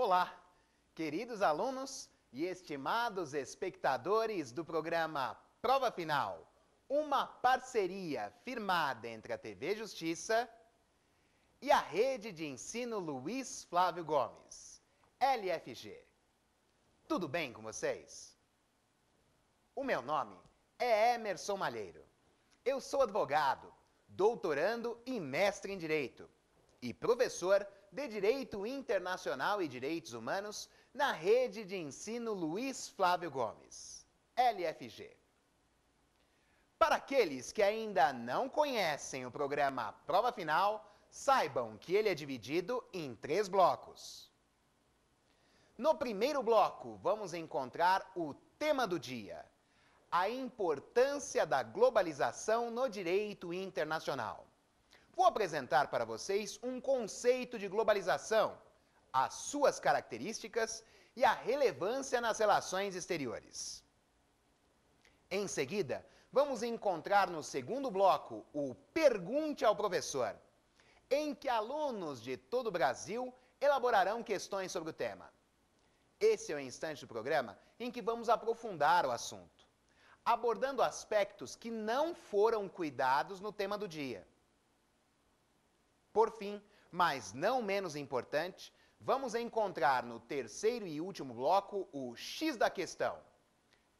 Olá, queridos alunos e estimados espectadores do programa Prova Final, uma parceria firmada entre a TV Justiça e a Rede de Ensino Luiz Flávio Gomes, LFG. Tudo bem com vocês? O meu nome é Emerson Malheiro. Eu sou advogado, doutorando e mestre em Direito e professor de Direito Internacional e Direitos Humanos na Rede de Ensino Luiz Flávio Gomes, LFG. Para aqueles que ainda não conhecem o programa Prova Final, saibam que ele é dividido em 3 blocos. No primeiro bloco, vamos encontrar o tema do dia: a importância da globalização no direito internacional. Vou apresentar para vocês um conceito de globalização, as suas características e a relevância nas relações exteriores. Em seguida, vamos encontrar no segundo bloco o Pergunte ao Professor, em que alunos de todo o Brasil elaborarão questões sobre o tema. Esse é o instante do programa em que vamos aprofundar o assunto, abordando aspectos que não foram cuidados no tema do dia. Por fim, mas não menos importante, vamos encontrar no terceiro e último bloco o X da questão.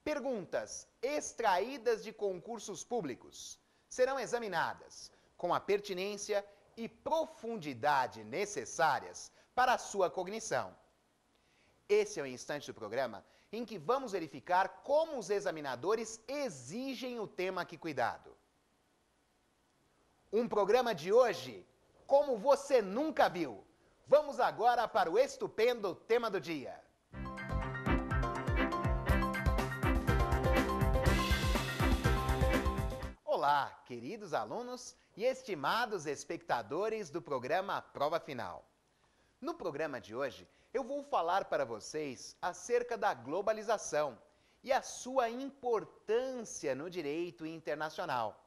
Perguntas extraídas de concursos públicos serão examinadas com a pertinência e profundidade necessárias para a sua cognição. Esse é o instante do programa em que vamos verificar como os examinadores exigem o tema aqui cuidado. Um programa de hoje como você nunca viu. Vamos agora para o estupendo tema do dia. Olá, queridos alunos e estimados espectadores do programa Prova Final. No programa de hoje, eu vou falar para vocês acerca da globalização e a sua importância no direito internacional.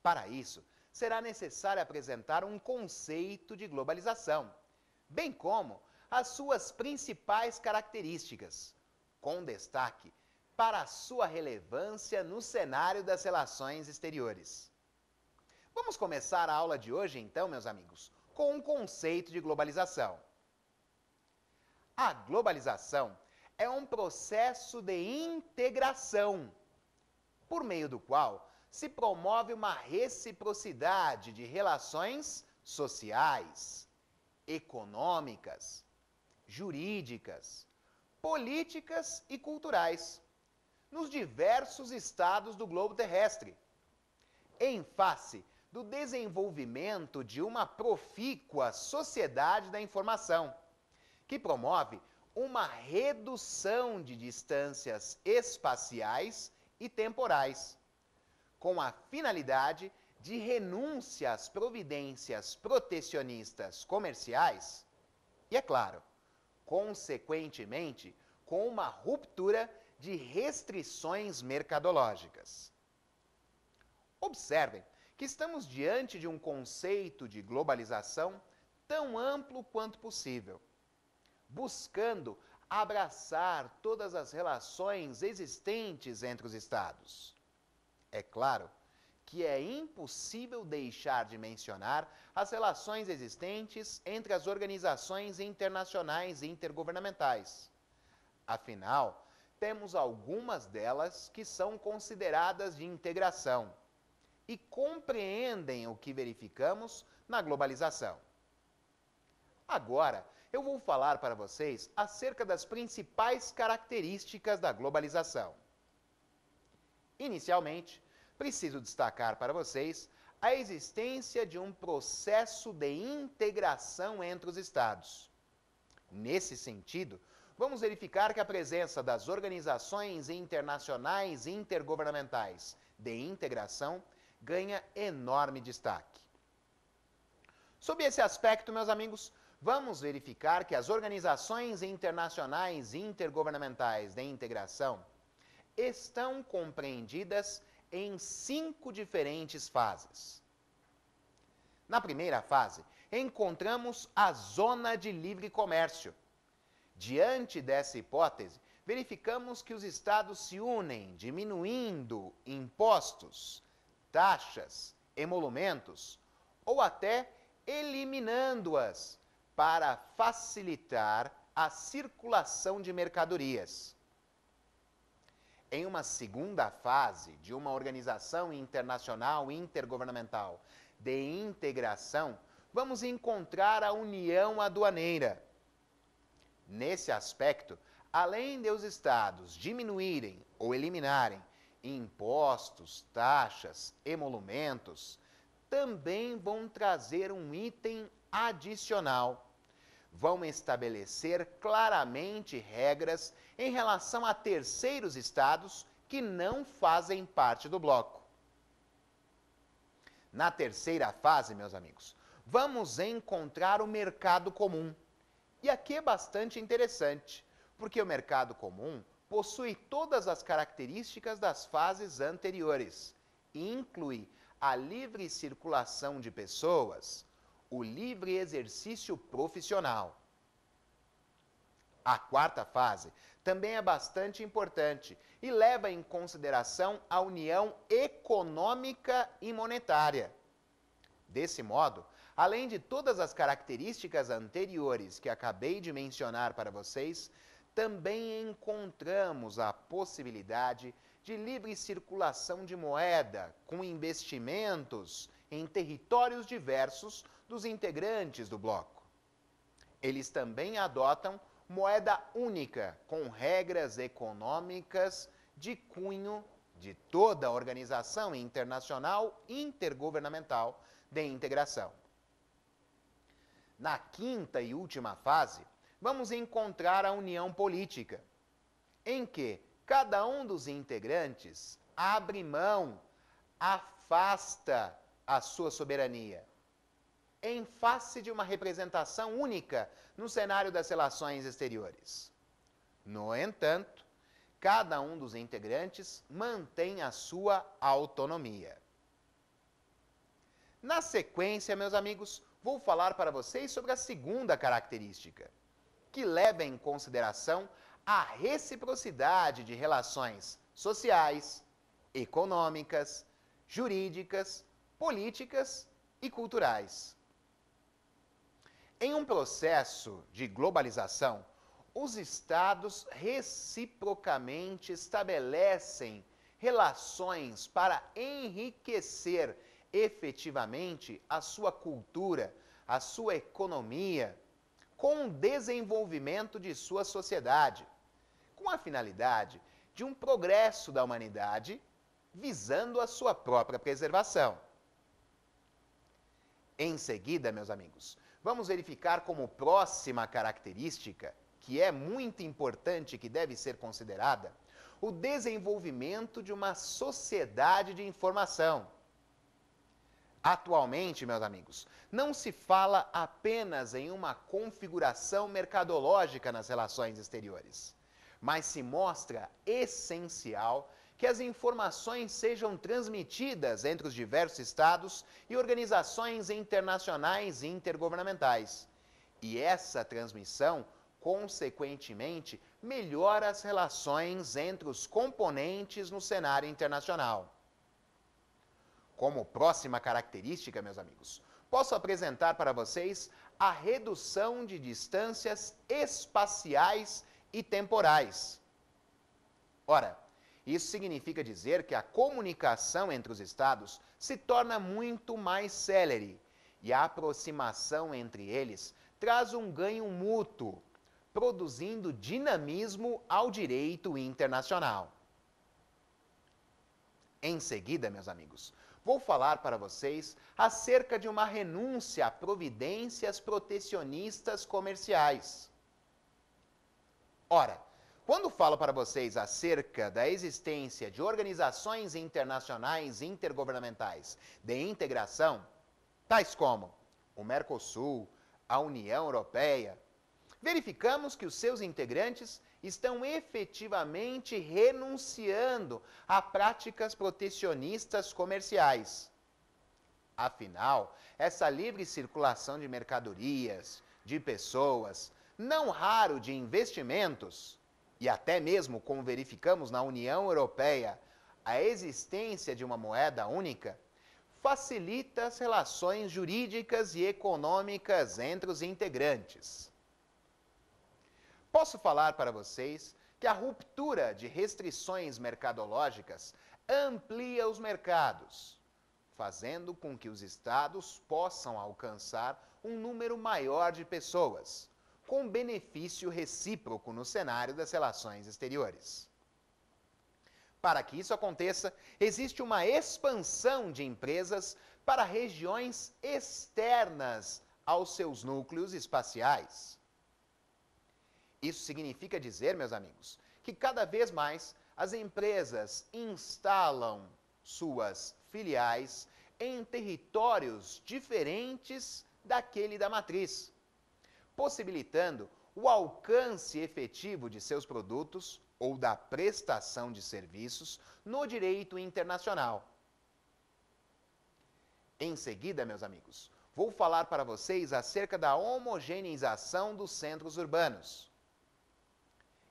Para isso, será necessário apresentar um conceito de globalização, bem como as suas principais características, com destaque para a sua relevância no cenário das relações exteriores. Vamos começar a aula de hoje, então, meus amigos, com um conceito de globalização. A globalização é um processo de integração, por meio do qual se promove uma reciprocidade de relações sociais, econômicas, jurídicas, políticas e culturais nos diversos estados do globo terrestre, em face do desenvolvimento de uma profícua sociedade da informação, que promove uma redução de distâncias espaciais e temporais, com a finalidade de renúncia às providências protecionistas comerciais e, é claro, consequentemente, com uma ruptura de restrições mercadológicas. Observem que estamos diante de um conceito de globalização tão amplo quanto possível, buscando abraçar todas as relações existentes entre os Estados. É claro que é impossível deixar de mencionar as relações existentes entre as organizações internacionais e intergovernamentais. Afinal, temos algumas delas que são consideradas de integração e compreendem o que verificamos na globalização. Agora, eu vou falar para vocês acerca das principais características da globalização. Inicialmente, preciso destacar para vocês a existência de um processo de integração entre os Estados. Nesse sentido, vamos verificar que a presença das organizações internacionais e intergovernamentais de integração ganha enorme destaque. Sob esse aspecto, meus amigos, vamos verificar que as organizações internacionais e intergovernamentais de integração estão compreendidas em 5 diferentes fases. Na primeira fase, encontramos a Zona de Livre Comércio, Diante dessa hipótese, verificamos que os estados se unem, diminuindo impostos, taxas, emolumentos, ou até eliminando-as para facilitar a circulação de mercadorias. Em uma segunda fase de uma organização internacional intergovernamental de integração, vamos encontrar a união aduaneira. Nesse aspecto, além de os estados diminuírem ou eliminarem impostos, taxas, emolumentos, também vão trazer um item adicional. Vão estabelecer claramente regras em relação a terceiros estados que não fazem parte do bloco. Na terceira fase, meus amigos, vamos encontrar o mercado comum. E aqui é bastante interessante, porque o mercado comum possui todas as características das fases anteriores e inclui a livre circulação de pessoas, o livre exercício profissional. A quarta fase também é bastante importante e leva em consideração a união econômica e monetária. Desse modo, além de todas as características anteriores que acabei de mencionar para vocês, também encontramos a possibilidade de livre circulação de moeda com investimentos em territórios diversos dos integrantes do bloco. Eles também adotam moeda única, com regras econômicas de cunho de toda a Organização Internacional Intergovernamental de Integração. Na quinta e última fase, vamos encontrar a união política, em que cada um dos integrantes abre mão, afasta a sua soberania, em face de uma representação única no cenário das relações exteriores. No entanto, cada um dos integrantes mantém a sua autonomia. Na sequência, meus amigos, vou falar para vocês sobre a segunda característica, que leva em consideração a reciprocidade de relações sociais, econômicas, jurídicas, políticas e culturais. Em um processo de globalização, os estados reciprocamente estabelecem relações para enriquecer efetivamente a sua cultura, a sua economia, com o desenvolvimento de sua sociedade, com a finalidade de um progresso da humanidade, visando a sua própria preservação. Em seguida, meus amigos, vamos verificar como próxima característica, que é muito importante e que deve ser considerada, o desenvolvimento de uma sociedade de informação. Atualmente, meus amigos, não se fala apenas em uma configuração mercadológica nas relações exteriores, mas se mostra essencial que as informações sejam transmitidas entre os diversos estados e organizações internacionais e intergovernamentais. E essa transmissão, consequentemente, melhora as relações entre os componentes no cenário internacional. Como próxima característica, meus amigos, posso apresentar para vocês a redução de distâncias espaciais e temporais. Ora, isso significa dizer que a comunicação entre os estados se torna muito mais célere e a aproximação entre eles traz um ganho mútuo, produzindo dinamismo ao direito internacional. Em seguida, meus amigos, vou falar para vocês acerca de uma renúncia a providências protecionistas comerciais. Ora, quando falo para vocês acerca da existência de organizações internacionais intergovernamentais de integração, tais como o Mercosul, a União Europeia, verificamos que os seus integrantes estão efetivamente renunciando a práticas protecionistas comerciais. Afinal, essa livre circulação de mercadorias, de pessoas, não raro de investimentos, e até mesmo como verificamos na União Europeia, a existência de uma moeda única, facilita as relações jurídicas e econômicas entre os integrantes. Posso falar para vocês que a ruptura de restrições mercadológicas amplia os mercados, fazendo com que os estados possam alcançar um número maior de pessoas, com benefício recíproco no cenário das relações exteriores. Para que isso aconteça, existe uma expansão de empresas para regiões externas aos seus núcleos espaciais. Isso significa dizer, meus amigos, que cada vez mais as empresas instalam suas filiais em territórios diferentes daquele da matriz, possibilitando o alcance efetivo de seus produtos ou da prestação de serviços no direito internacional. Em seguida, meus amigos, vou falar para vocês acerca da homogeneização dos centros urbanos.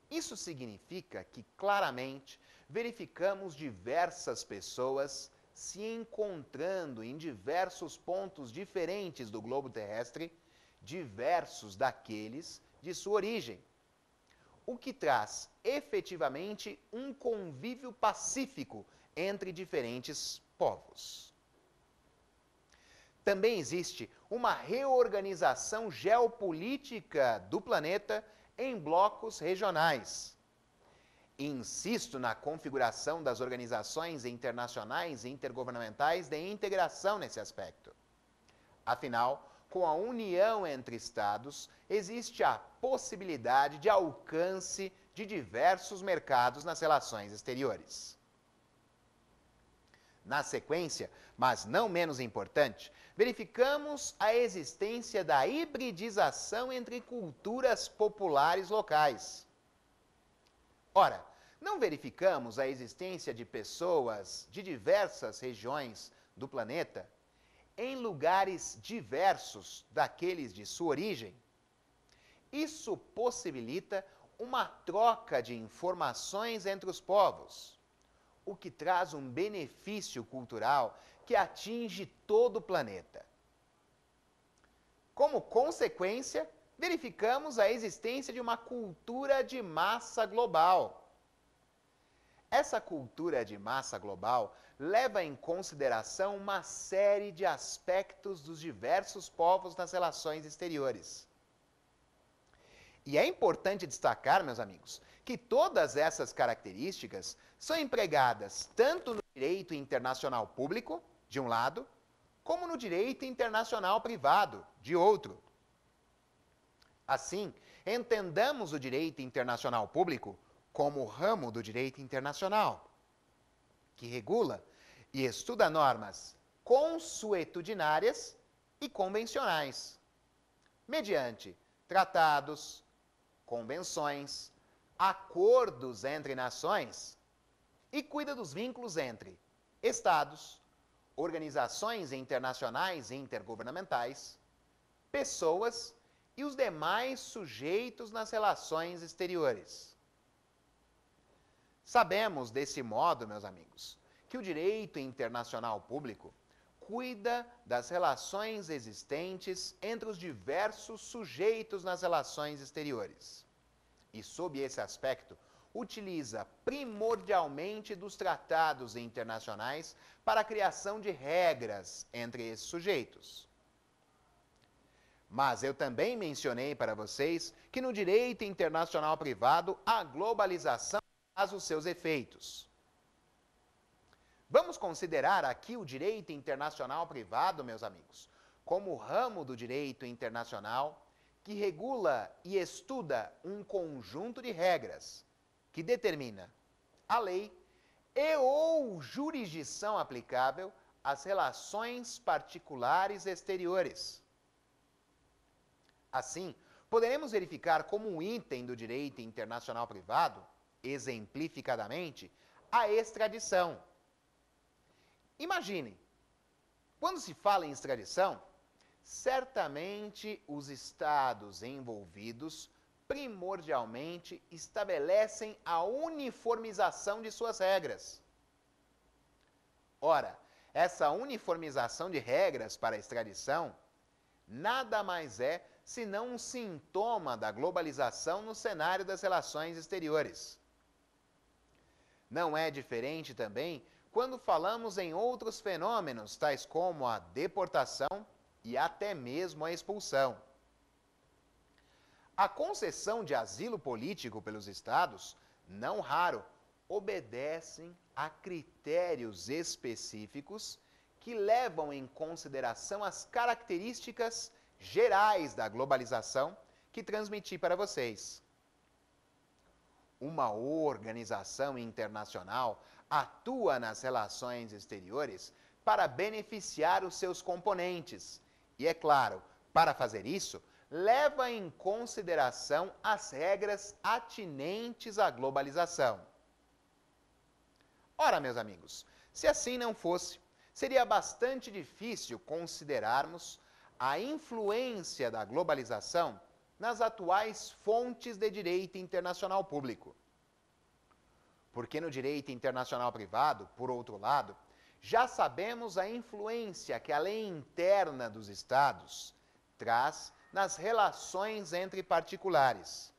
Isso significa que, claramente, verificamos diversas pessoas se encontrando em diversos pontos diferentes do globo terrestre, diversos daqueles de sua origem, o que traz efetivamente um convívio pacífico entre diferentes povos. Também existe uma reorganização geopolítica do planeta em blocos regionais. Insisto na configuração das organizações internacionais e intergovernamentais de integração nesse aspecto. Afinal, com a união entre Estados, existe a possibilidade de alcance de diversos mercados nas relações exteriores. Na sequência, mas não menos importante, verificamos a existência da hibridização entre culturas populares locais. Ora, não verificamos a existência de pessoas de diversas regiões do planeta em lugares diversos daqueles de sua origem? Isso possibilita uma troca de informações entre os povos, o que traz um benefício cultural que atinge todo o planeta. Como consequência, verificamos a existência de uma cultura de massa global. Essa cultura de massa global leva em consideração uma série de aspectos dos diversos povos nas relações exteriores. E é importante destacar, meus amigos, que todas essas características são empregadas tanto no direito internacional público, de um lado, como no direito internacional privado, de outro. Assim, entendamos o direito internacional público como ramo do direito internacional, que regula e estuda normas consuetudinárias e convencionais, mediante tratados, convenções, acordos entre nações e cuida dos vínculos entre estados, organizações internacionais e intergovernamentais, pessoas e os demais sujeitos nas relações exteriores. Sabemos, desse modo, meus amigos, que o direito internacional público cuida das relações existentes entre os diversos sujeitos nas relações exteriores. E, sob esse aspecto, utiliza primordialmente dos tratados internacionais para a criação de regras entre esses sujeitos. Mas eu também mencionei para vocês que no direito internacional privado a globalização faz os seus efeitos. Vamos considerar aqui o direito internacional privado, meus amigos, como o ramo do direito internacional que regula e estuda um conjunto de regras que determina a lei e ou jurisdição aplicável às relações particulares exteriores. Assim, poderemos verificar como um item do direito internacional privado, exemplificadamente, a extradição. Imaginem, quando se fala em extradição, certamente os estados envolvidos primordialmente estabelecem a uniformização de suas regras. Ora, essa uniformização de regras para a extradição nada mais é senão um sintoma da globalização no cenário das relações exteriores. Não é diferente também quando falamos em outros fenômenos, tais como a deportação e até mesmo a expulsão. A concessão de asilo político pelos Estados, não raro, obedecem a critérios específicos que levam em consideração as características gerais da globalização que transmiti para vocês. Uma organização internacional atua nas relações exteriores para beneficiar os seus componentes e, é claro, para fazer isso, leva em consideração as regras atinentes à globalização. Ora, meus amigos, se assim não fosse, seria bastante difícil considerarmos a influência da globalização nas atuais fontes de direito internacional público. Porque no direito internacional privado, por outro lado, já sabemos a influência que a lei interna dos Estados traz nas relações entre particulares.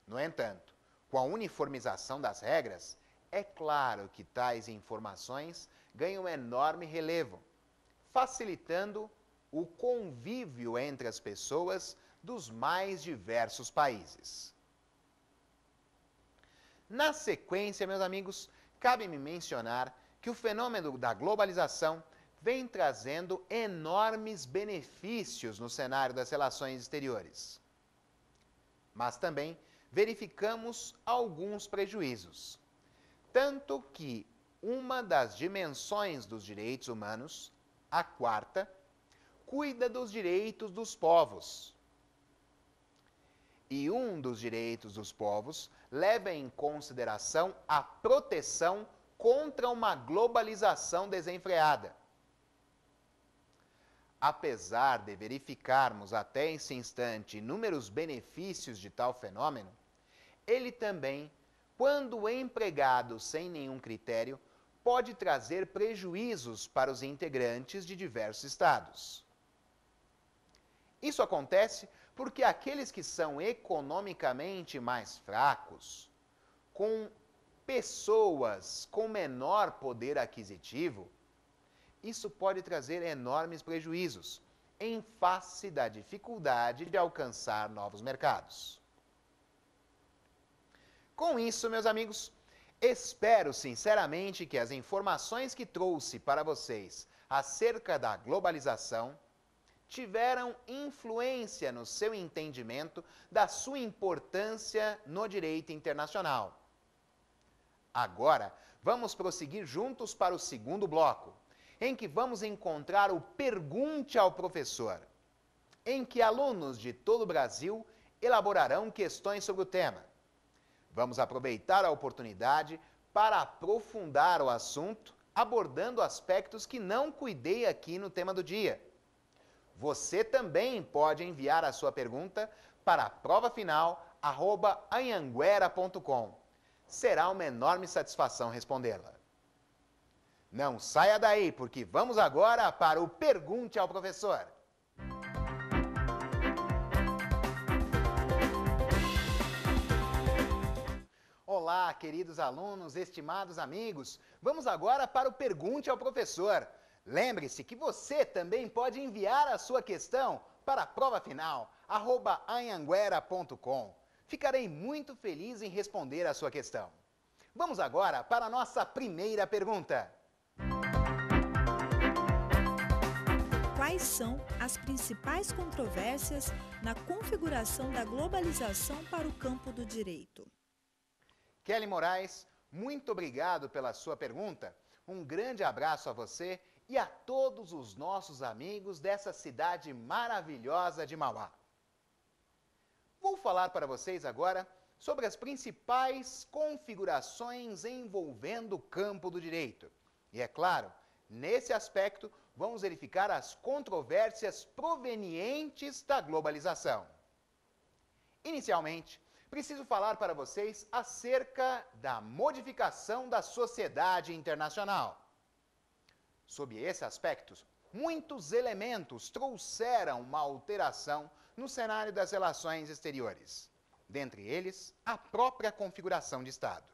No entanto, com a uniformização das regras, é claro que tais informações ganham enorme relevo, facilitando o convívio entre as pessoas dos mais diversos países. Na sequência, meus amigos, cabe-me mencionar que o fenômeno da globalização vem trazendo enormes benefícios no cenário das relações exteriores. Mas também verificamos alguns prejuízos. Tanto que uma das dimensões dos direitos humanos, a quarta, cuida dos direitos dos povos. E um dos direitos dos povos leva em consideração a proteção contra uma globalização desenfreada. Apesar de verificarmos até esse instante inúmeros benefícios de tal fenômeno, ele também, quando empregado sem nenhum critério, pode trazer prejuízos para os integrantes de diversos estados. Isso acontece porque aqueles que são economicamente mais fracos, com pessoas com menor poder aquisitivo, isso pode trazer enormes prejuízos em face da dificuldade de alcançar novos mercados. Com isso, meus amigos, espero sinceramente que as informações que trouxe para vocês acerca da globalização tiveram influência no seu entendimento da sua importância no direito internacional. Agora, vamos prosseguir juntos para o segundo bloco, em que vamos encontrar o Pergunte ao Professor, em que alunos de todo o Brasil elaborarão questões sobre o tema. Vamos aproveitar a oportunidade para aprofundar o assunto, abordando aspectos que não cuidei aqui no tema do dia. Você também pode enviar a sua pergunta para provafinal@anhanguera.com. Será uma enorme satisfação respondê-la. Não saia daí, porque vamos agora para o Pergunte ao Professor. Olá, queridos alunos, estimados amigos. Vamos agora para o Pergunte ao Professor. Lembre-se que você também pode enviar a sua questão para provafinal@anhanguera.com. Ficarei muito feliz em responder a sua questão. Vamos agora para a nossa primeira pergunta. Quais são as principais controvérsias na configuração da globalização para o campo do direito? Kelly Moraes, muito obrigado pela sua pergunta. Um grande abraço a você e a todos os nossos amigos dessa cidade maravilhosa de Mauá. Vou falar para vocês agora sobre as principais configurações envolvendo o campo do direito. E é claro, nesse aspecto, vamos verificar as controvérsias provenientes da globalização. Inicialmente, preciso falar para vocês acerca da modificação da sociedade internacional. Sob esse aspecto, muitos elementos trouxeram uma alteração no cenário das relações exteriores. Dentre eles, a própria configuração de Estado.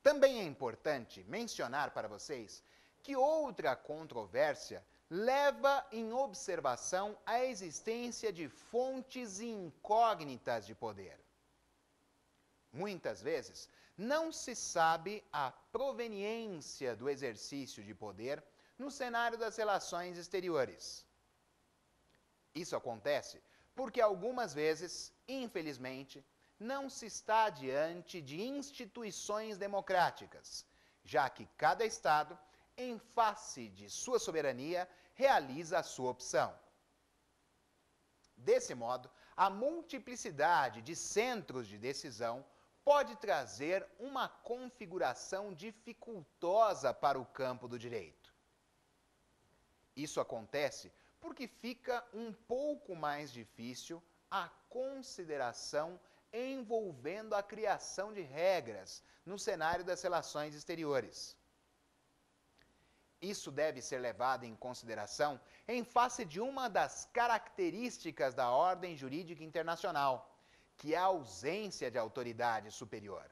Também é importante mencionar para vocês que outra controvérsia leva em observação a existência de fontes incógnitas de poder. Muitas vezes, não se sabe a proveniência do exercício de poder no cenário das relações exteriores. Isso acontece porque algumas vezes, infelizmente, não se está diante de instituições democráticas, já que cada Estado, em face de sua soberania, realiza a sua opção. Desse modo, a multiplicidade de centros de decisão pode trazer uma configuração dificultosa para o campo do direito. Isso acontece porque fica um pouco mais difícil a consideração envolvendo a criação de regras no cenário das relações exteriores. Isso deve ser levado em consideração em face de uma das características da ordem jurídica internacional, que é a ausência de autoridade superior.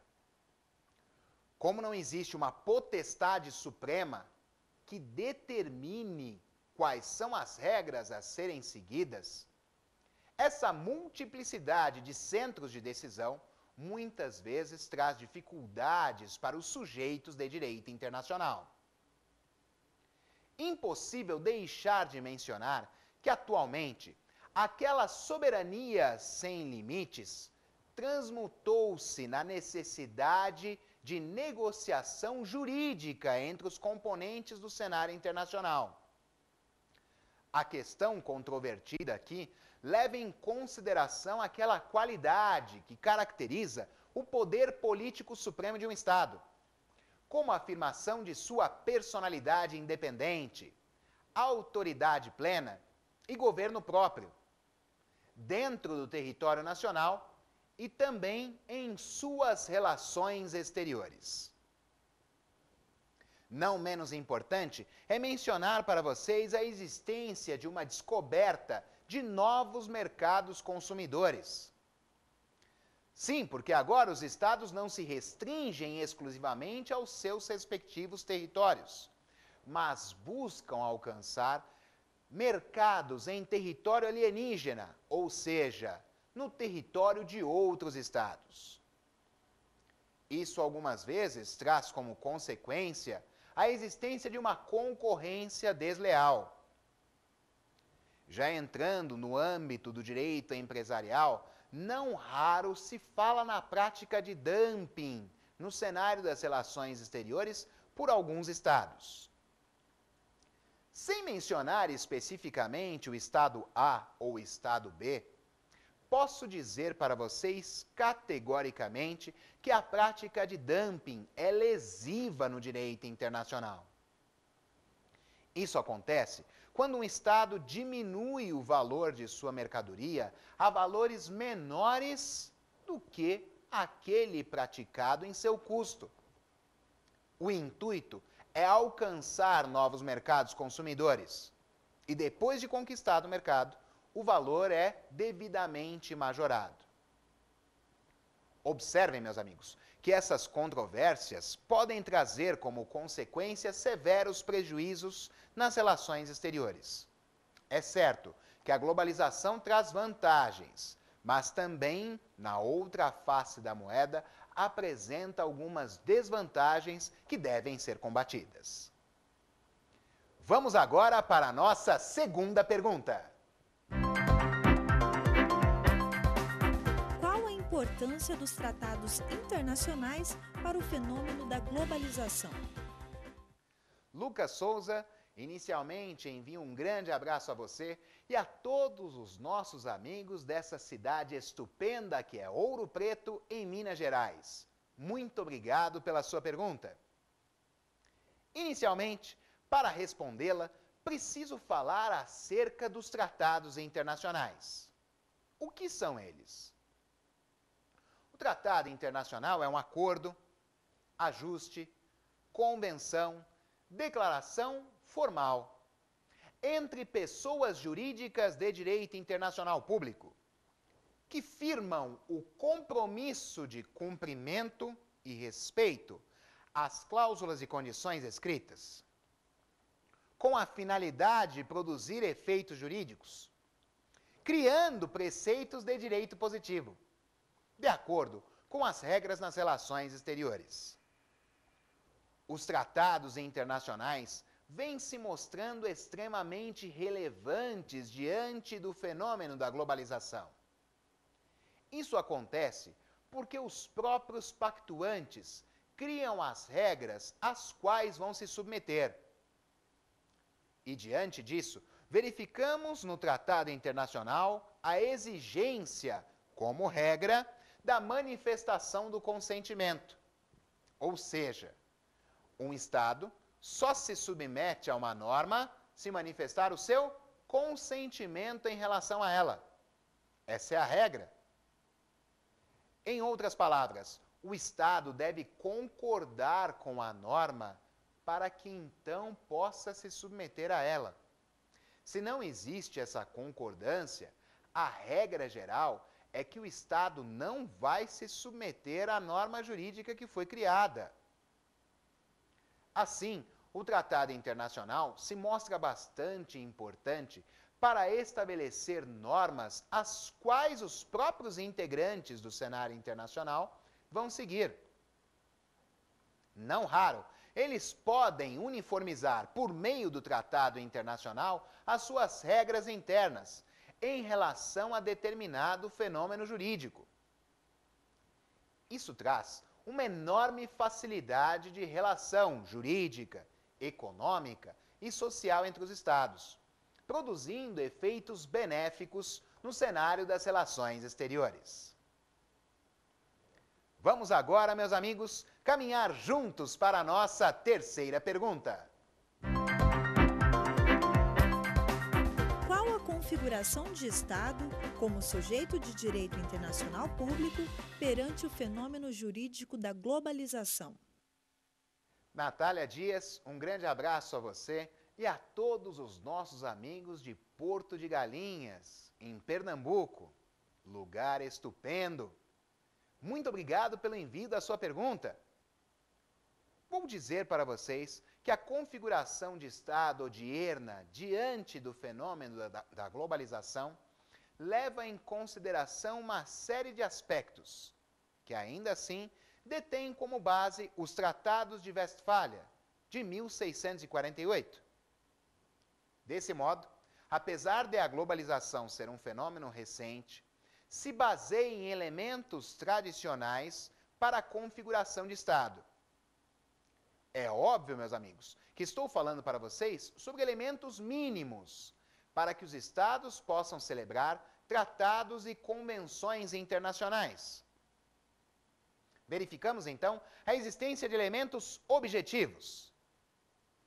Como não existe uma potestade suprema que determine quais são as regras a serem seguidas, essa multiplicidade de centros de decisão muitas vezes traz dificuldades para os sujeitos de direito internacional. Impossível deixar de mencionar que, atualmente, aquela soberania sem limites transmutou-se na necessidade de negociação jurídica entre os componentes do cenário internacional. A questão controvertida aqui leva em consideração aquela qualidade que caracteriza o poder político supremo de um Estado, como a afirmação de sua personalidade independente, autoridade plena e governo próprio, dentro do território nacional e também em suas relações exteriores. Não menos importante é mencionar para vocês a existência de uma descoberta de novos mercados consumidores. Sim, porque agora os estados não se restringem exclusivamente aos seus respectivos territórios, mas buscam alcançar mercados em território alienígena, ou seja, no território de outros estados. Isso algumas vezes traz como consequência a existência de uma concorrência desleal. Já entrando no âmbito do direito empresarial, não raro se fala na prática de dumping no cenário das relações exteriores por alguns estados. Sem mencionar especificamente o estado A ou o estado B, posso dizer para vocês categoricamente que a prática de dumping é lesiva no direito internacional. Isso acontece quando um Estado diminui o valor de sua mercadoria a valores menores do que aquele praticado em seu custo. O intuito é alcançar novos mercados consumidores e, depois de conquistado o mercado, o valor é devidamente majorado. Observem, meus amigos, que essas controvérsias podem trazer como consequência severos prejuízos nas relações exteriores. É certo que a globalização traz vantagens, mas também, na outra face da moeda, apresenta algumas desvantagens que devem ser combatidas. Vamos agora para a nossa segunda pergunta. Qual a importância dos tratados internacionais para o fenômeno da globalização? Lucas Souza, inicialmente envio um grande abraço a você e a todos os nossos amigos dessa cidade estupenda que é Ouro Preto, em Minas Gerais. Muito obrigado pela sua pergunta. Inicialmente, para respondê-la, preciso falar acerca dos tratados internacionais. O que são eles? O tratado internacional é um acordo, ajuste, convenção, declaração formal entre pessoas jurídicas de direito internacional público que firmam o compromisso de cumprimento e respeito às cláusulas e condições escritas, com a finalidade de produzir efeitos jurídicos, criando preceitos de direito positivo, de acordo com as regras nas relações exteriores. Os tratados internacionais vêm se mostrando extremamente relevantes diante do fenômeno da globalização. Isso acontece porque os próprios pactuantes criam as regras às quais vão se submeter. E diante disso, verificamos no tratado internacional a exigência, como regra, da manifestação do consentimento. Ou seja, um Estado só se submete a uma norma se manifestar o seu consentimento em relação a ela. Essa é a regra. Em outras palavras, o Estado deve concordar com a norma para que então possa se submeter a ela. Se não existe essa concordância, a regra geral é que o Estado não vai se submeter à norma jurídica que foi criada. Assim, o tratado internacional se mostra bastante importante para estabelecer normas as quais os próprios integrantes do cenário internacional vão seguir. Não raro, eles podem uniformizar, por meio do tratado internacional, as suas regras internas em relação a determinado fenômeno jurídico. Isso traz uma enorme facilidade de relação jurídica, econômica e social entre os Estados, produzindo efeitos benéficos no cenário das relações exteriores. Vamos agora, meus amigos, caminhar juntos para a nossa terceira pergunta. Qual a configuração de Estado como sujeito de direito internacional público perante o fenômeno jurídico da globalização? Natália Dias, um grande abraço a você e a todos os nossos amigos de Porto de Galinhas, em Pernambuco. Lugar estupendo. Muito obrigado pelo envio da sua pergunta. Vou dizer para vocês que a configuração de Estado ou de IRNA diante do fenômeno da globalização leva em consideração uma série de aspectos que, ainda assim, detêm como base os Tratados de Westfália, de 1648. Desse modo, apesar de a globalização ser um fenômeno recente, se baseia em elementos tradicionais para a configuração de Estado. É óbvio, meus amigos, que estou falando para vocês sobre elementos mínimos para que os Estados possam celebrar tratados e convenções internacionais. Verificamos, então, a existência de elementos objetivos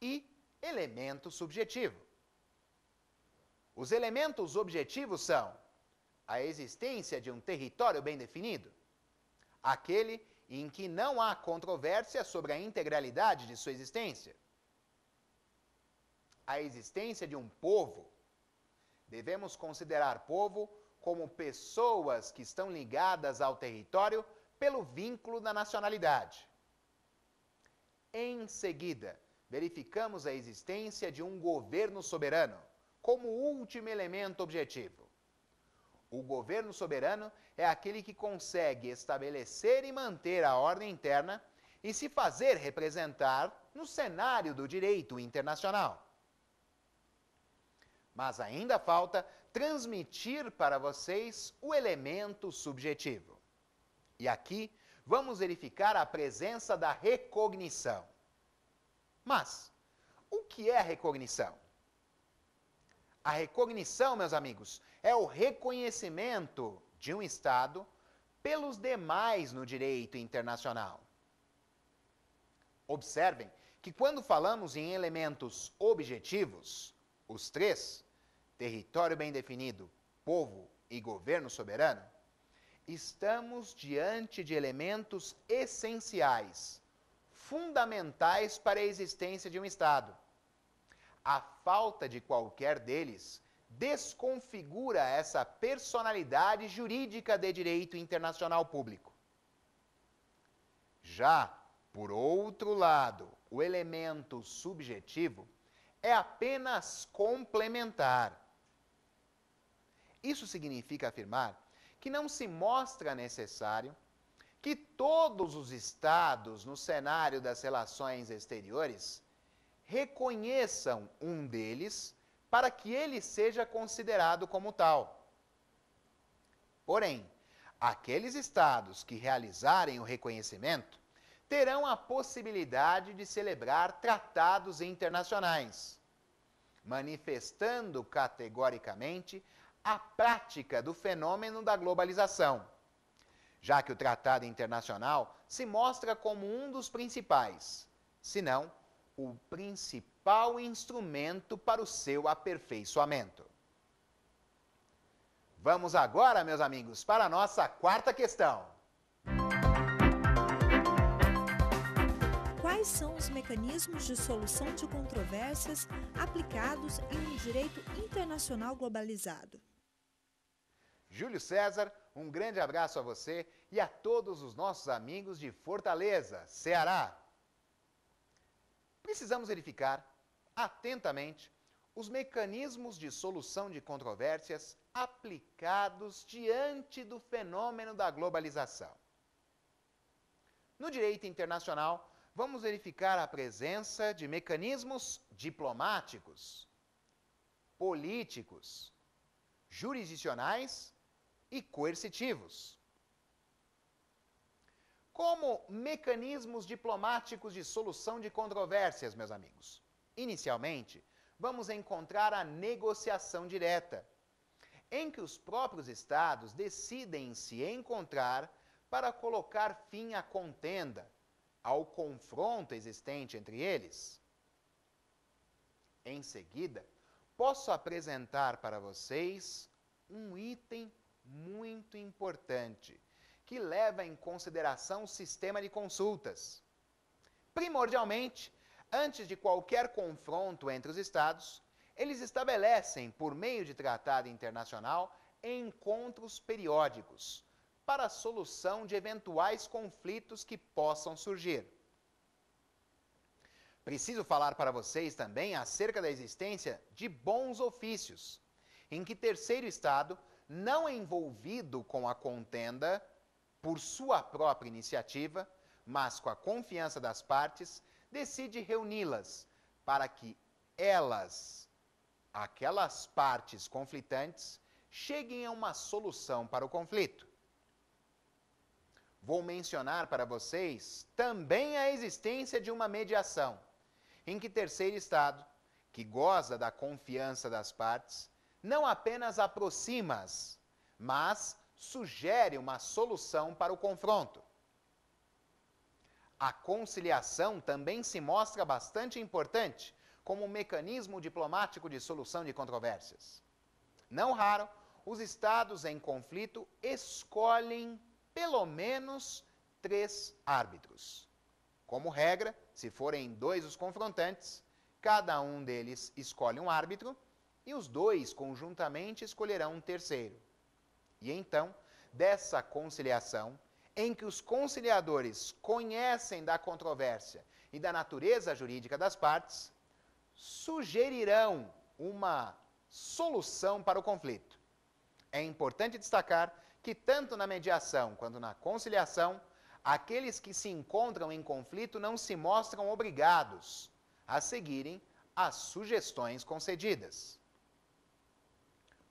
e elemento subjetivo. Os elementos objetivos são a existência de um território bem definido, aquele em que não há controvérsia sobre a integralidade de sua existência. A existência de um povo. Devemos considerar povo como pessoas que estão ligadas ao território pelo vínculo da nacionalidade. Em seguida, verificamos a existência de um governo soberano como último elemento objetivo. O governo soberano é aquele que consegue estabelecer e manter a ordem interna e se fazer representar no cenário do direito internacional. Mas ainda falta transmitir para vocês o elemento subjetivo. E aqui vamos verificar a presença da recognição. Mas o que é a recognição? A recognição, meus amigos, é o reconhecimento de um Estado pelos demais no direito internacional. Observem que quando falamos em elementos objetivos, os três, território bem definido, povo e governo soberano, estamos diante de elementos essenciais, fundamentais para a existência de um Estado. A falta de qualquer deles desconfigura essa personalidade jurídica de direito internacional público. Já, por outro lado, o elemento subjetivo é apenas complementar. Isso significa afirmar que não se mostra necessário que todos os estados no cenário das relações exteriores reconheçam um deles para que ele seja considerado como tal. Porém, aqueles estados que realizarem o reconhecimento terão a possibilidade de celebrar tratados internacionais, manifestando categoricamente a prática do fenômeno da globalização, já que o tratado internacional se mostra como um dos principais, se não o principal instrumento para o seu aperfeiçoamento. Vamos agora, meus amigos, para a nossa quarta questão. Quais são os mecanismos de solução de controvérsias aplicados em um direito internacional globalizado? Júlio César, um grande abraço a você e a todos os nossos amigos de Fortaleza, Ceará. Precisamos verificar atentamente os mecanismos de solução de controvérsias aplicados diante do fenômeno da globalização. No direito internacional, vamos verificar a presença de mecanismos diplomáticos, políticos, jurisdicionais e coercitivos. Como mecanismos diplomáticos de solução de controvérsias, meus amigos, inicialmente, vamos encontrar a negociação direta, em que os próprios estados decidem se encontrar para colocar fim à contenda, ao confronto existente entre eles. Em seguida, posso apresentar para vocês um item muito importante, que leva em consideração o sistema de consultas. Primordialmente, antes de qualquer confronto entre os estados, eles estabelecem, por meio de tratado internacional, encontros periódicos para a solução de eventuais conflitos que possam surgir. Preciso falar para vocês também acerca da existência de bons ofícios, em que terceiro estado, não envolvido com a contenda por sua própria iniciativa, mas com a confiança das partes, decide reuni-las para que aquelas partes conflitantes, cheguem a uma solução para o conflito. Vou mencionar para vocês também a existência de uma mediação, em que terceiro estado, que goza da confiança das partes, não apenas aproxima-as, mas sugere uma solução para o confronto. A conciliação também se mostra bastante importante como um mecanismo diplomático de solução de controvérsias. Não raro, os estados em conflito escolhem pelo menos 3 árbitros. Como regra, se forem 2 os confrontantes, cada um deles escolhe um árbitro e os 2 conjuntamente escolherão um terceiro. E então, dessa conciliação, em que os conciliadores conhecem da controvérsia e da natureza jurídica das partes, sugerirão uma solução para o conflito. É importante destacar que tanto na mediação quanto na conciliação, aqueles que se encontram em conflito não se mostram obrigados a seguirem as sugestões concedidas.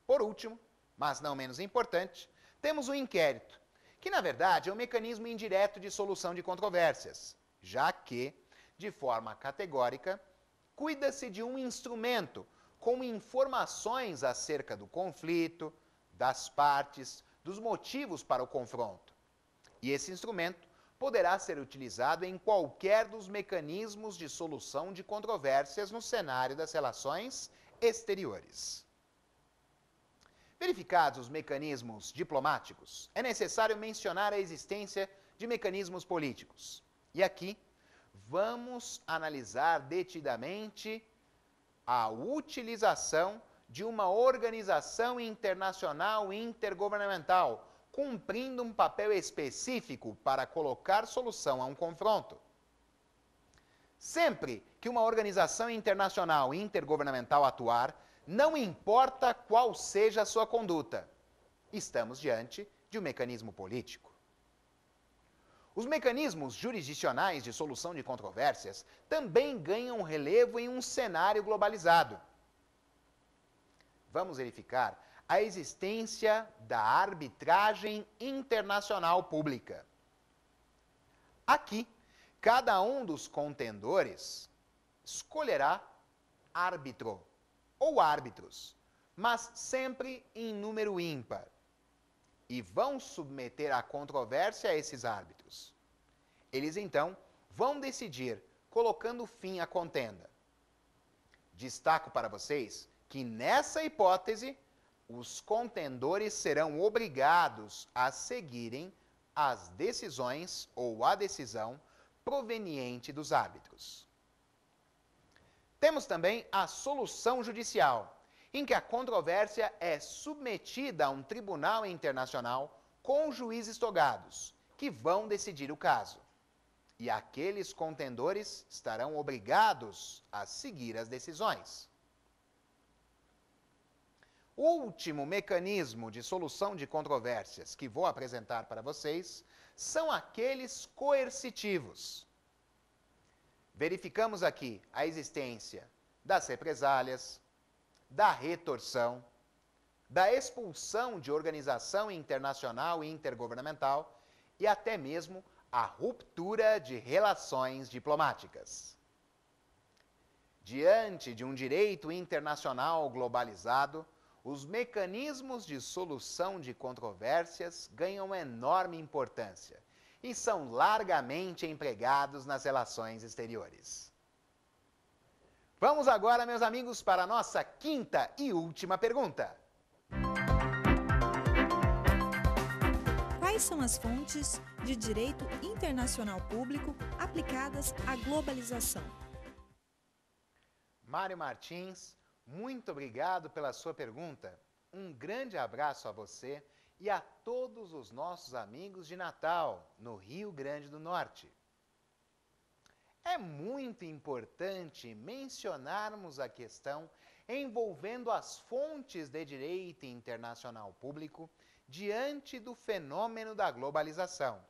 Por último, mas não menos importante, temos o inquérito, que na verdade é um mecanismo indireto de solução de controvérsias, já que, de forma categórica, cuida-se de um instrumento com informações acerca do conflito, das partes, dos motivos para o confronto. E esse instrumento poderá ser utilizado em qualquer dos mecanismos de solução de controvérsias no cenário das relações exteriores. Verificados os mecanismos diplomáticos, é necessário mencionar a existência de mecanismos políticos. E aqui vamos analisar detidamente a utilização de uma organização internacional intergovernamental, cumprindo um papel específico para colocar solução a um confronto. Sempre que uma organização internacional intergovernamental atuar, não importa qual seja a sua conduta, estamos diante de um mecanismo político. Os mecanismos jurisdicionais de solução de controvérsias também ganham relevo em um cenário globalizado. Vamos verificar a existência da arbitragem internacional pública. Aqui, cada um dos contendores escolherá árbitro ou árbitros, mas sempre em número ímpar, e vão submeter a controvérsia a esses árbitros. Eles, então, vão decidir, colocando fim à contenda. Destaco para vocês que, nessa hipótese, os contendores serão obrigados a seguirem as decisões ou a decisão proveniente dos árbitros. Temos também a solução judicial, em que a controvérsia é submetida a um tribunal internacional com juízes togados, que vão decidir o caso. E aqueles contendores estarão obrigados a seguir as decisões. O último mecanismo de solução de controvérsias que vou apresentar para vocês são aqueles coercitivos. Verificamos aqui a existência das represálias, da retorção, da expulsão de organização internacional e intergovernamental e até mesmo a ruptura de relações diplomáticas. Diante de um direito internacional globalizado, os mecanismos de solução de controvérsias ganham enorme importância e são largamente empregados nas relações exteriores. Vamos agora, meus amigos, para a nossa quinta e última pergunta. Quais são as fontes de direito internacional público aplicadas à globalização? Mário Martins, muito obrigado pela sua pergunta. Um grande abraço a você e a todos os nossos amigos de Natal, no Rio Grande do Norte. É muito importante mencionarmos a questão envolvendo as fontes de direito internacional público diante do fenômeno da globalização.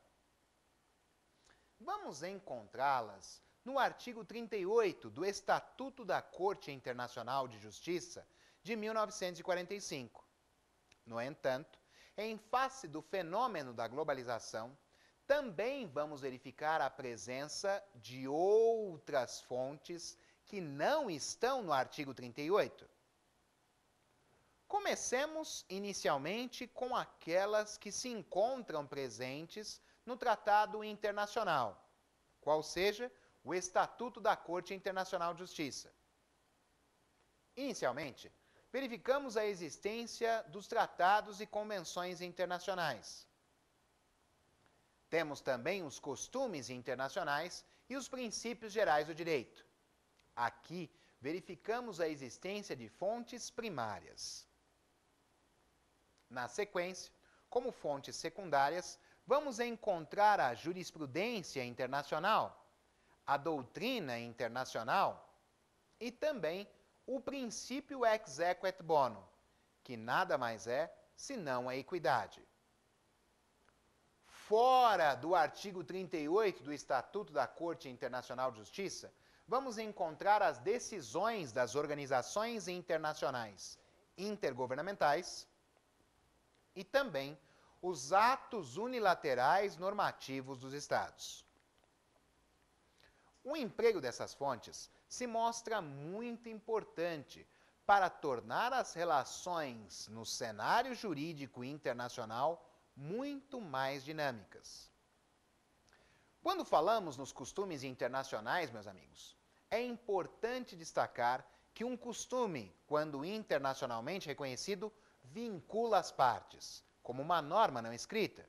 Vamos encontrá-las no artigo 38 do Estatuto da Corte Internacional de Justiça de 1945. No entanto, em face do fenômeno da globalização, também vamos verificar a presença de outras fontes que não estão no artigo 38. Comecemos inicialmente com aquelas que se encontram presentes no Tratado Internacional, qual seja o Estatuto da Corte Internacional de Justiça. Inicialmente, verificamos a existência dos tratados e convenções internacionais. Temos também os costumes internacionais e os princípios gerais do direito. Aqui, verificamos a existência de fontes primárias. Na sequência, como fontes secundárias, vamos encontrar a jurisprudência internacional, a doutrina internacional e também o princípio ex aequo bono, que nada mais é senão a equidade. Fora do artigo 38 do Estatuto da Corte Internacional de Justiça, vamos encontrar as decisões das organizações internacionais intergovernamentais e também os atos unilaterais normativos dos Estados. O emprego dessas fontes se mostra muito importante para tornar as relações no cenário jurídico internacional muito mais dinâmicas. Quando falamos nos costumes internacionais, meus amigos, é importante destacar que um costume, quando internacionalmente reconhecido, vincula as partes, como uma norma não escrita.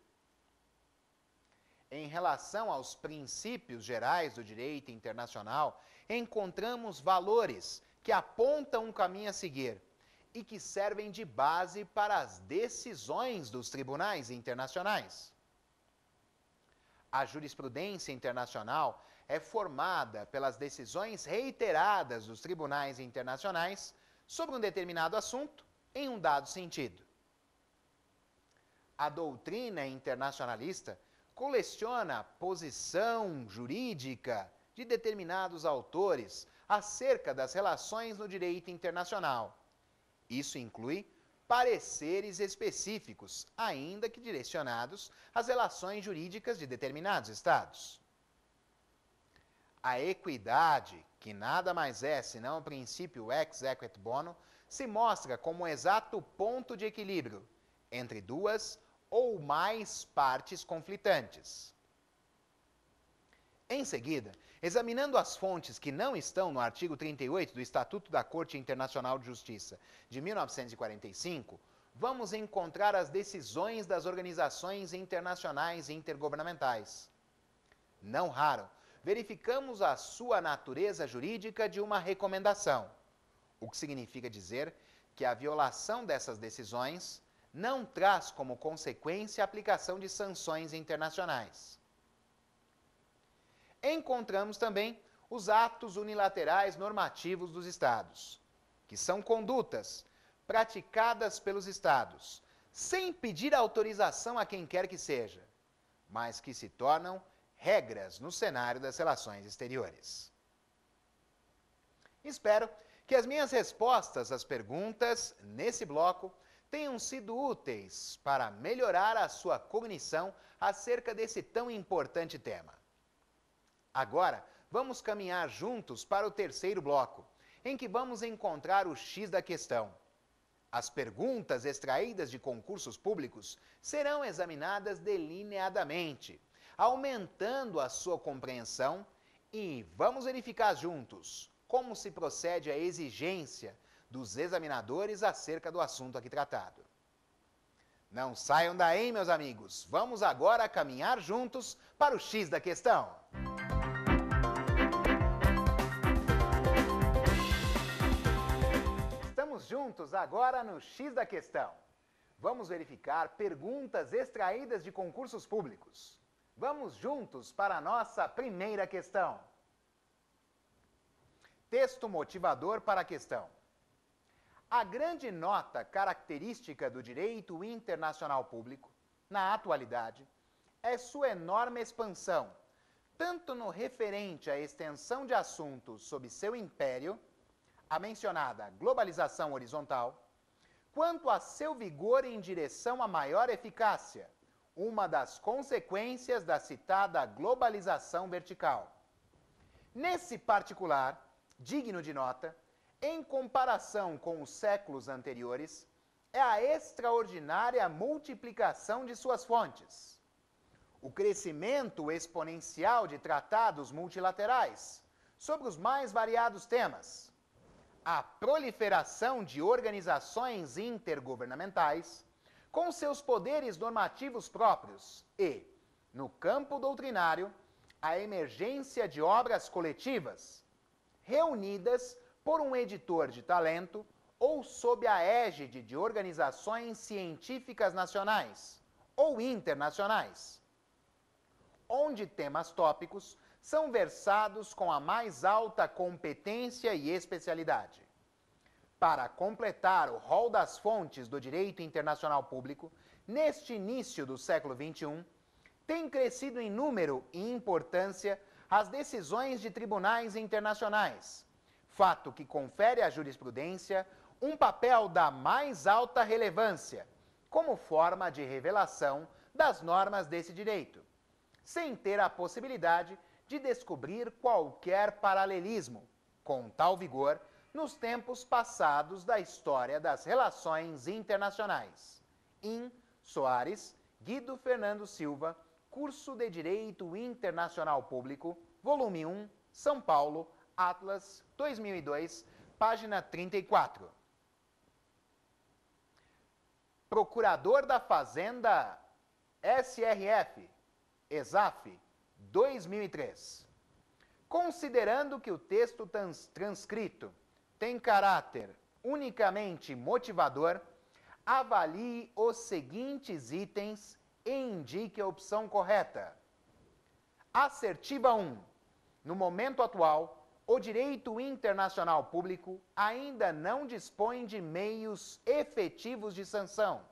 Em relação aos princípios gerais do direito internacional, encontramos valores que apontam um caminho a seguir e que servem de base para as decisões dos tribunais internacionais. A jurisprudência internacional é formada pelas decisões reiteradas dos tribunais internacionais sobre um determinado assunto em um dado sentido. A doutrina internacionalista coleciona a posição jurídica de determinados autores acerca das relações no direito internacional. Isso inclui pareceres específicos, ainda que direcionados às relações jurídicas de determinados estados. A equidade, que nada mais é senão o princípio ex equit bono, se mostra como um exato ponto de equilíbrio entre duas ou mais partes conflitantes. Em seguida, examinando as fontes que não estão no artigo 38 do Estatuto da Corte Internacional de Justiça de 1945, vamos encontrar as decisões das organizações internacionais e intergovernamentais. Não raro, verificamos a sua natureza jurídica de uma recomendação, o que significa dizer que a violação dessas decisões não traz como consequência a aplicação de sanções internacionais. Encontramos também os atos unilaterais normativos dos Estados, que são condutas praticadas pelos Estados, sem pedir autorização a quem quer que seja, mas que se tornam regras no cenário das relações exteriores. Espero que as minhas respostas às perguntas nesse bloco tenham sido úteis para melhorar a sua cognição acerca desse tão importante tema. Agora, vamos caminhar juntos para o terceiro bloco, em que vamos encontrar o X da questão. As perguntas extraídas de concursos públicos serão examinadas delineadamente, aumentando a sua compreensão, e vamos verificar juntos como se procede à exigência dos examinadores acerca do assunto aqui tratado. Não saiam daí, meus amigos. Vamos agora caminhar juntos para o X da questão. Estamos juntos agora no X da questão. Vamos verificar perguntas extraídas de concursos públicos. Vamos juntos para a nossa primeira questão. Texto motivador para a questão. A grande nota característica do direito internacional público, na atualidade, é sua enorme expansão, tanto no referente à extensão de assuntos sob seu império, a mencionada globalização horizontal, quanto a seu vigor em direção à maior eficácia, uma das consequências da citada globalização vertical. Nesse particular, digno de nota, em comparação com os séculos anteriores, é a extraordinária multiplicação de suas fontes. O crescimento exponencial de tratados multilaterais sobre os mais variados temas, a proliferação de organizações intergovernamentais com seus poderes normativos próprios e, no campo doutrinário, a emergência de obras coletivas, reunidas por um editor de talento ou sob a égide de organizações científicas nacionais ou internacionais, onde temas tópicos são versados com a mais alta competência e especialidade. Para completar o rol das fontes do direito internacional público, neste início do século XXI, tem crescido em número e importância as decisões de tribunais internacionais, fato que confere à jurisprudência um papel da mais alta relevância, como forma de revelação das normas desse direito, sem ter a possibilidade de descobrir qualquer paralelismo, com tal vigor, nos tempos passados da história das relações internacionais. In Soares, Guido Fernando Silva, Curso de Direito Internacional Público, volume 1, São Paulo, Atlas, 2002, página 34. Procurador da Fazenda, SRF, ESAF, 2003. Considerando que o texto transcrito tem caráter unicamente motivador, avalie os seguintes itens e indique a opção correta. Assertiva 1. No momento atual, o direito internacional público ainda não dispõe de meios efetivos de sanção.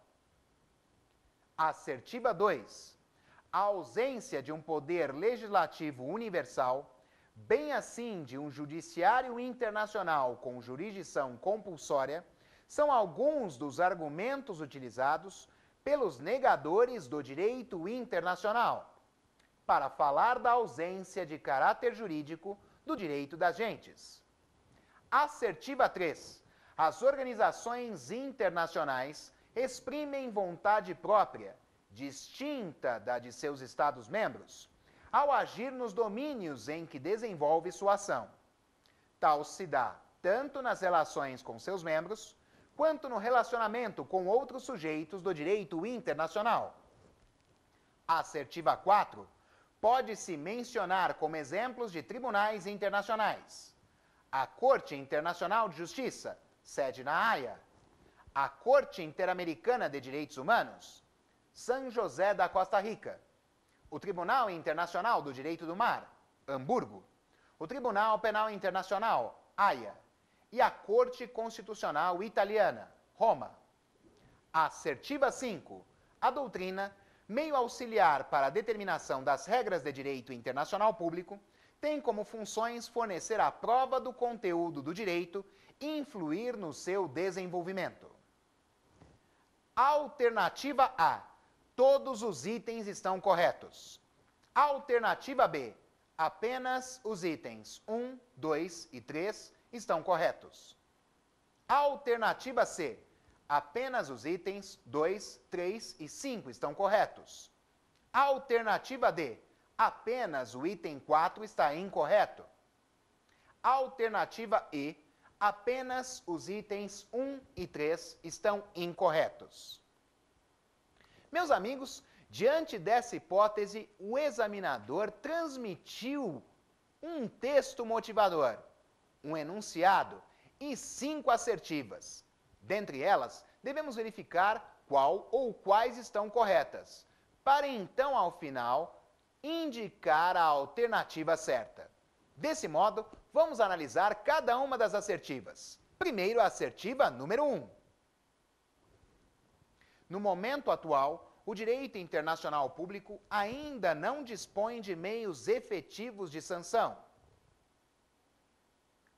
Assertiva 2. A ausência de um poder legislativo universal, bem assim de um judiciário internacional com jurisdição compulsória, são alguns dos argumentos utilizados pelos negadores do direito internacional para falar da ausência de caráter jurídico do direito das gentes. Assertiva 3. As organizações internacionais exprimem vontade própria, distinta da de seus Estados-membros, ao agir nos domínios em que desenvolve sua ação. Tal se dá tanto nas relações com seus membros, quanto no relacionamento com outros sujeitos do direito internacional. Assertiva 4. Pode-se mencionar como exemplos de tribunais internacionais: a Corte Internacional de Justiça, sede na Haia; a Corte Interamericana de Direitos Humanos, São José da Costa Rica; o Tribunal Internacional do Direito do Mar, Hamburgo; o Tribunal Penal Internacional, Haia; e a Corte Constitucional Italiana, Roma. Assertiva 5. A doutrina, meio auxiliar para a determinação das regras de direito internacional público, tem como funções fornecer a prova do conteúdo do direito e influir no seu desenvolvimento. Alternativa A. Todos os itens estão corretos. Alternativa B. Apenas os itens 1, 2 e 3 estão corretos. Alternativa C. Apenas os itens 2, 3 e 5 estão corretos. Alternativa D. Apenas o item 4 está incorreto. Alternativa E. Apenas os itens 1 e 3 estão incorretos. Meus amigos, diante dessa hipótese, o examinador transmitiu um texto motivador, um enunciado e 5 assertivas. Dentre elas, devemos verificar qual ou quais estão corretas, para então, ao final, indicar a alternativa certa. Desse modo, vamos analisar cada uma das assertivas. Primeiro, a assertiva número 1. No momento atual, o direito internacional público ainda não dispõe de meios efetivos de sanção.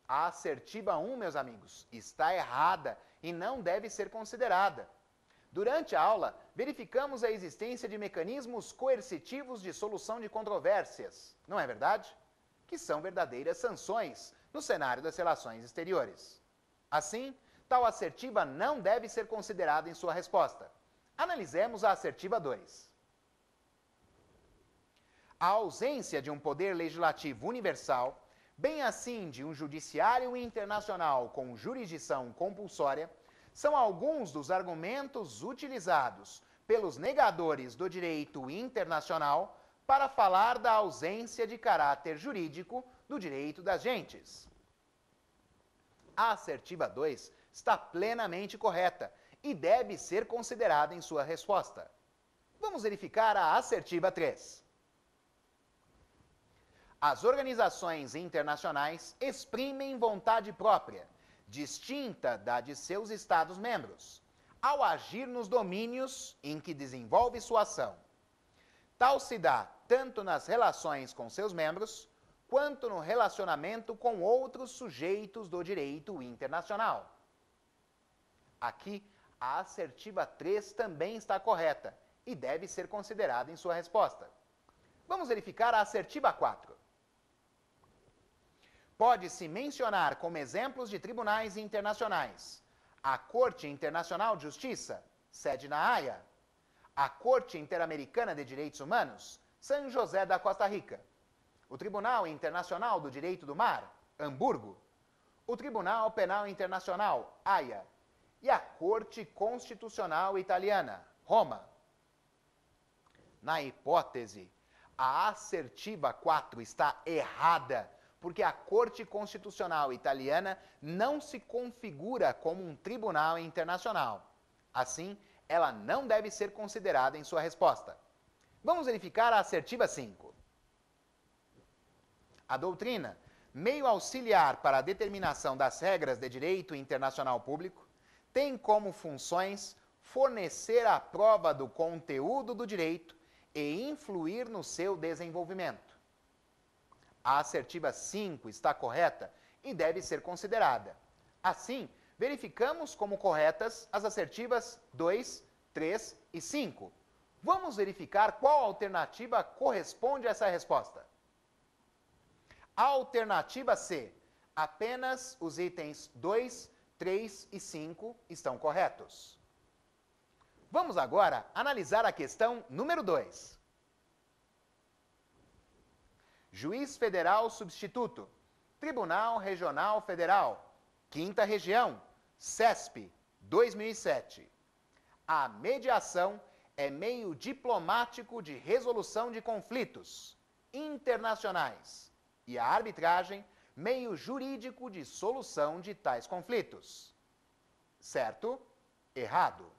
A assertiva 1, meus amigos, está errada e não deve ser considerada. Durante a aula, verificamos a existência de mecanismos coercitivos de solução de controvérsias, não é verdade? Que são verdadeiras sanções no cenário das relações exteriores. Assim, tal assertiva não deve ser considerada em sua resposta. Analisemos a assertiva 2. A ausência de um poder legislativo universal, bem assim de um judiciário internacional com jurisdição compulsória, são alguns dos argumentos utilizados pelos negadores do direito internacional para falar da ausência de caráter jurídico do direito das gentes. A assertiva 2 está plenamente correta e deve ser considerada em sua resposta. Vamos verificar a assertiva 3. As organizações internacionais exprimem vontade própria, distinta da de seus Estados-membros, ao agir nos domínios em que desenvolve sua ação. Tal se dá tanto nas relações com seus membros, quanto no relacionamento com outros sujeitos do direito internacional. Aqui, a assertiva 3 também está correta e deve ser considerada em sua resposta. Vamos verificar a assertiva 4. Pode-se mencionar como exemplos de tribunais internacionais a Corte Internacional de Justiça, sede na Haia; a Corte Interamericana de Direitos Humanos, São José da Costa Rica; o Tribunal Internacional do Direito do Mar, Hamburgo; o Tribunal Penal Internacional, Haia; e a Corte Constitucional Italiana, Roma. Na hipótese, a assertiva 4 está errada, porque a Corte Constitucional Italiana não se configura como um tribunal internacional. Assim, ela não deve ser considerada em sua resposta. Vamos verificar a assertiva 5. A doutrina, meio auxiliar para a determinação das regras de direito internacional público, tem como funções fornecer a prova do conteúdo do direito e influir no seu desenvolvimento. A assertiva 5 está correta e deve ser considerada. Assim, verificamos como corretas as assertivas 2, 3 e 5. Vamos verificar qual alternativa corresponde a essa resposta. A alternativa C, apenas os itens 2, 3 e 5 estão corretos. Vamos agora analisar a questão número 2. Juiz Federal Substituto, Tribunal Regional Federal, 5ª Região, CESP, 2007. A mediação é meio diplomático de resolução de conflitos internacionais e a arbitragem, meio jurídico de solução de tais conflitos. Certo? Errado.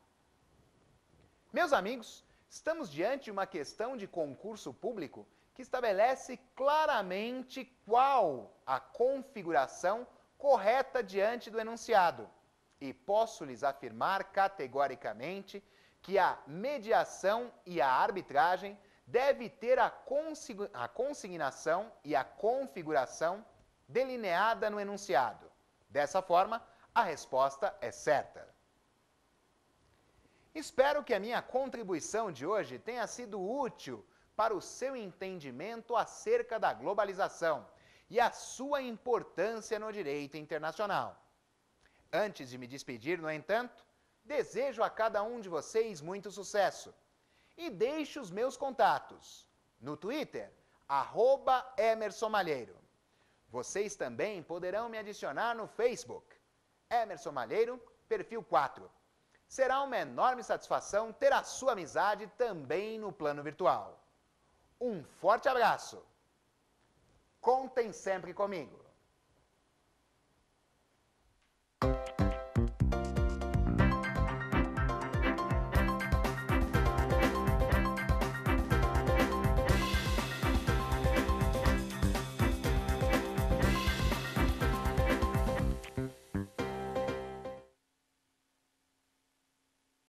Meus amigos, estamos diante de uma questão de concurso público que estabelece claramente qual a configuração correta diante do enunciado. E posso lhes afirmar categoricamente que a mediação e a arbitragem deve ter a consignação e a configuração delineada no enunciado. Dessa forma, a resposta é certa. Espero que a minha contribuição de hoje tenha sido útil para o seu entendimento acerca da globalização e a sua importância no direito internacional. Antes de me despedir, no entanto, desejo a cada um de vocês muito sucesso e deixo os meus contatos no Twitter, @EmersonMalheiro. Vocês também poderão me adicionar no Facebook, Emerson Malheiro, perfil 4. Será uma enorme satisfação ter a sua amizade também no plano virtual. Um forte abraço. Contem sempre comigo.